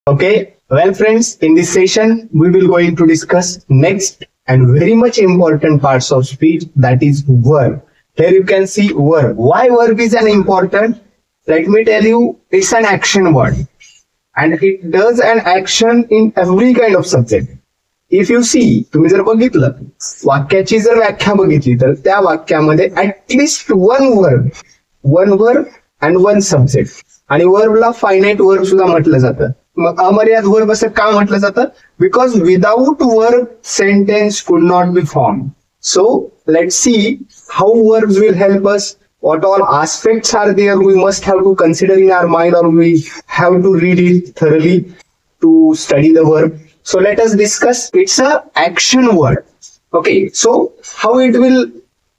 Okay, well friends, in this session, we will going to discuss next and very much important parts of speech, that is verb. Here you can see verb. Why verb is an important? Let me tell you, it's an action word and it does an action in every kind of subject. If you see, तुम्ही जर बघितलं वाक्याची जर व्याख्या बघितली तर त्या वाक्यामध्ये at least one verb and one subject आणि वर्बला फायनाइट वर्ब सुद्धा म्हटलं जातं. मग अमर्याद वर्ब असं का म्हटलं जातं? Because without verb sentence could not be form. So let see how verbs will help us. What all aspects are there we must have to consider in our mind, or we have to read it thoroughly to study the verb. So let us discuss. It's a action word. Okay, so how it will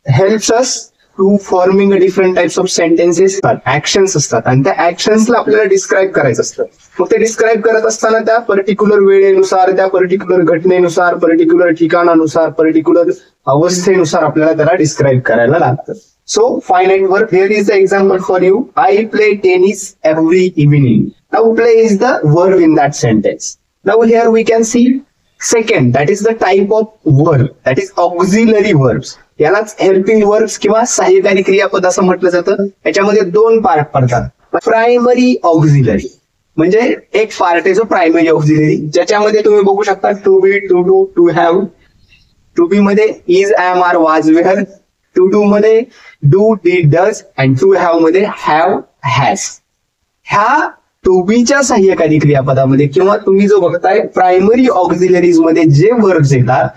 helps us to forming a different types of sentences. Actions असतात आणि त्या actionsला आपल्याला describe करायचं असतं. मग ते describe करत असताना त्या पर्टिक्युलर वेळेनुसार, त्या पर्टिक्युलर घटनेनुसार, पर्टिक्युलर ठिकाणानुसार, पर्टिक्युलर अवस्थेनुसार आपल्याला त्याला डिस्क्राईब करायला लागतं. So finite verb, here is the example for you. I play tennis every evening. Now play is the verb in that sentence. Now here we can see second, that is the type of verb, that is auxiliary verbs. यालाच helping verbs किंवा सहाय्यकारी क्रियापद असं म्हटलं जातं. याच्यामध्ये दोन part पडतात. Primary auxiliary म्हणजे एक पार्ट आहे जो प्रायमरी ऑक्झिलरी, ज्याच्यामध्ये तुम्ही बघू शकता to be, to do, to have. To be मध्ये is, am, are, was, were. To do मध्ये do, did, does and to have मध्ये हॅव, हॅज. ह्या टू बीच्या सहाय्यकारी क्रियापदामध्ये किंवा तुम्ही जो बघताय प्रायमरी ऑक्झिलरीज मध्ये जे वर्ब्स येतात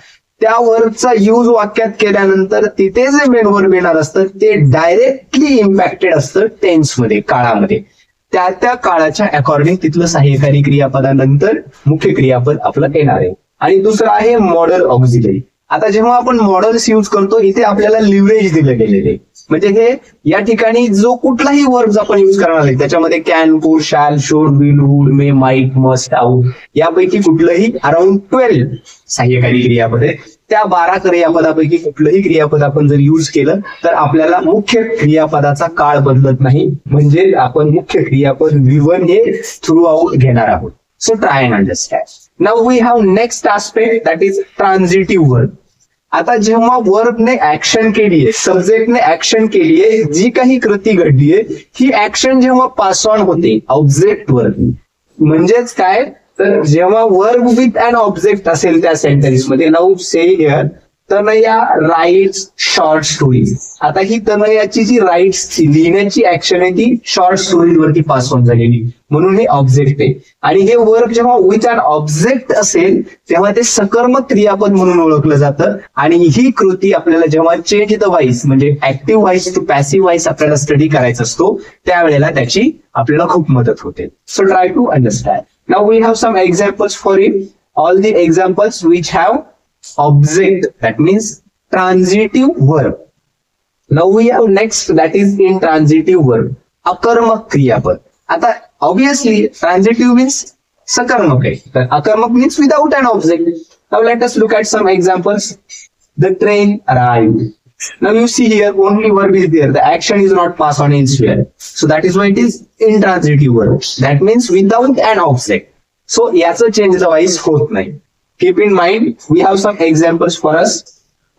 त्या वर्बचा यूज वाक्यात केल्यानंतर तिथे जे मेन वर्ब येणार असतं ते डायरेक्टली इम्पॅक्टेड असतं टेन्स मध्ये, काळामध्ये. त्या काळाच्या अकॉर्डिंग तिथलं सहाय्यकारी क्रियापदानंतर मुख्य क्रियापद आपलं येणार आहे. आणि दुसरं आहे मॉडल ऑक्झिलरी. आता जेव्हा आपण मॉडल्स यूज करतो इथे आपल्याला लिव्हरेज दिलं गेलेले, म्हणजे हे या ठिकाणी जो कुठलाही वर्ब्स आपण युज करणार आहे त्याच्यामध्ये can, could, shall, should, will, would, may, might, must, हाऊ यापैकी कुठलंही अराउंड 12 सहाय्यकारी क्रियापद आहे. त्या 12 क्रियापदापैकी कुठलंही क्रियापद आपण जर युज केलं तर आपल्याला मुख्य क्रियापदाचा काळ बदलत नाही, म्हणजे आपण मुख्य क्रियापद V1 हे थ्रू आउट घेणार आहोत. So try and understand. Now we have next aspect, that is transitive verb. आता जेव्हा वर्बने ऍक्शन केलीये, सब्जेक्टने ऍक्शन केलीये, जी काही कृती घडलीये ही ऍक्शन जेव्हा पास ऑन होते ऑब्जेक्ट वर, म्हणजेच काय तर जेव्हा वर्ब विथ अन ऑब्जेक्ट असेल त्या सेंटेन्स मध्ये. नाऊ से here Tanaya rights short stories. आता ही तनयाची जी राईट्स लिहिण्याची ऍक्शन आहे ती शॉर्ट स्टोरीज वरती पास ऑन झालेली, म्हणून हे ऑब्जेक्ट आहे. आणि हे वर्ब जेव्हा विथ अन ऑब्जेक्ट असेल तेव्हा ते सकर्मक क्रियापद म्हणून ओळखलं जातं. आणि ही कृती आपल्याला जेव्हा चेंज द व्हाईस म्हणजे active voice to passive voice आपल्याला स्टडी करायचा असतो त्यावेळेला त्याची आपल्याला खूप मदत होते. So try to understand. Now we have some examples for it. All the examples which have object, that means transitive verb. Now we have next, that is intransitive verb, अकर्मक क्रियापद. आता obviously transitive means सकर्मक आहे, तर अकर्मक means without an object. Now let us look at some examples. The train arrived. Now you see here only verb is there, the action is not passed on elsewhere, so that is why it is intransitive verb. That means without an object. So याचं change the voice होत नाही. Keep in mind, we have some examples for us.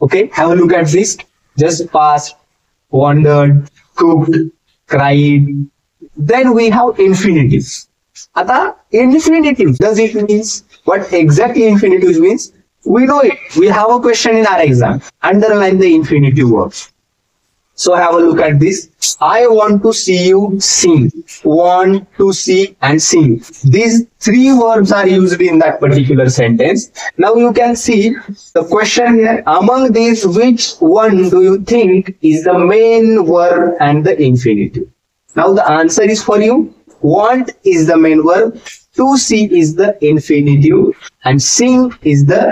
Okay, have a look at this. Just passed, wandered, cooked, cried. Then we have infinitives. Ata infinitive, does it means what exactly infinitive means? We know it. We have a question in our exam. Underline the infinitive verbs. So have a look at this. I want to see you sing. Want to see and sing. These 3 verbs are used in that particular sentence. Now you can see the question here. Among these, which one do you think is the main verb and the infinitive? Now the answer is for you. Want is the main verb. To see is the infinitive. And sing is the,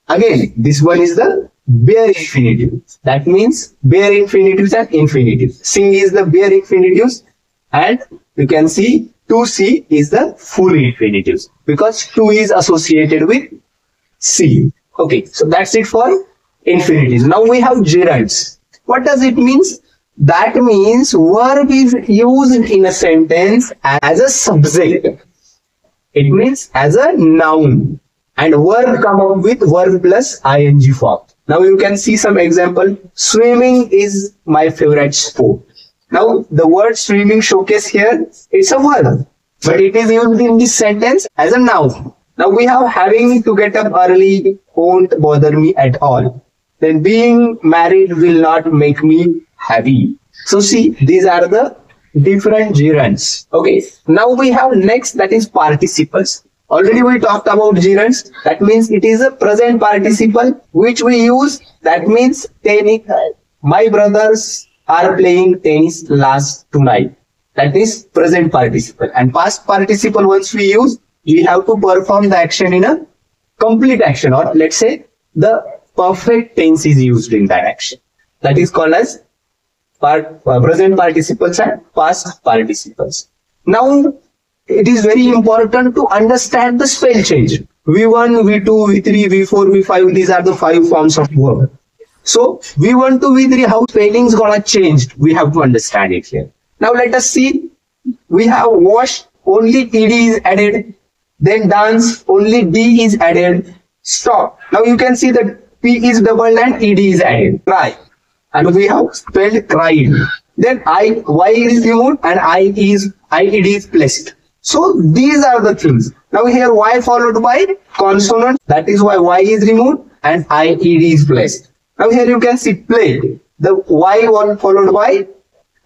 again, this one is the bare infinitive. That means bare infinitives and infinitive. Sing is the bare infinitives and you can see to see is the full infinitives because to is associated with see. Okay, so that's it for infinitives. Now we have gerunds. What does it mean? That means verb is used in a sentence as a subject. It means as a noun. And verb come up with verb plus ing form. Now you can see some example. Swimming is my favorite sport. Now the word swimming showcase here, it's a verb, but it is used in this sentence as a noun. Now we have having to get up early won't bother me at all. Then being married will not make me happy. So see, these are the different gerunds. Okay, now we have next, that is participles. Already we talked about gerunds. That means it is a present participle which we use. That means tennis. My brothers are playing tennis last tonight. That is present participle. And past participle, once we use, we have to perform the action in a complete action, or let's say the perfect tense is used in that action. That is called as present participles and past participles. Now it is very important to understand the spell change. V1, V2, V3, V4, V5, these are the 5 forms of verb. So V1 to V3, how spelling's gonna change, we have to understand it here. Now let us see. We have wash, only ed is added. Then dance, only d is added. Stop. Now you can see that p is doubled and ed is added. Cry. And we have spelled cried. Then y is removed and ed is placed. So these are the things. Now here y followed by consonant. That is why y is removed and ed is placed. Now here you can see play. The y one followed by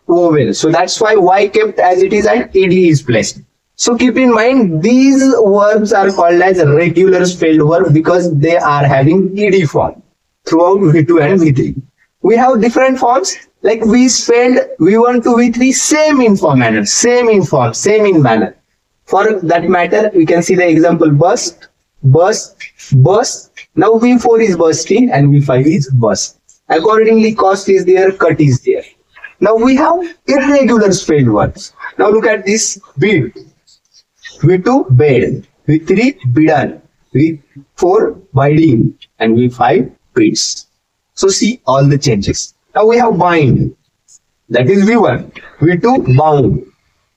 vowel. So that's why y kept as it is and ed is placed. So keep in mind, these verbs are called as regular spelled verb because they are having ed form throughout V2 and V3. We have different forms, like we spelled V1 to V3 same in form manner, same in form, same in manner. For that matter, we can see the example burst, burst, burst. Now V4 is bursting and V5 is burst. Accordingly, cost is there, cut is there. Now we have irregular spelled verbs. Now look at this: bid, V2 bed, V3 bidden, V4 biding, and V5 bids. So see all the changes. Now we have bind. That is V1. V2 bound.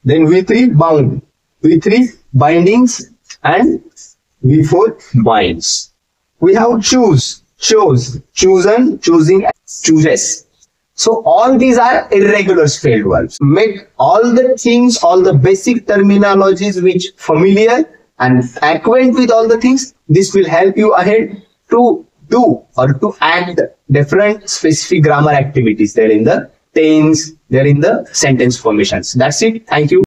Then V3 bound. V3 bindings and V4 binds. We have choose, chose, chosen, choosing, and chooses. So all these are irregular spelled verbs. Make all the things, all the basic terminologies which familiar and acquaint with all the things. This will help you ahead to do or to act different specific grammar activities there in the tense, there in the sentence formations. That's it. Thank you.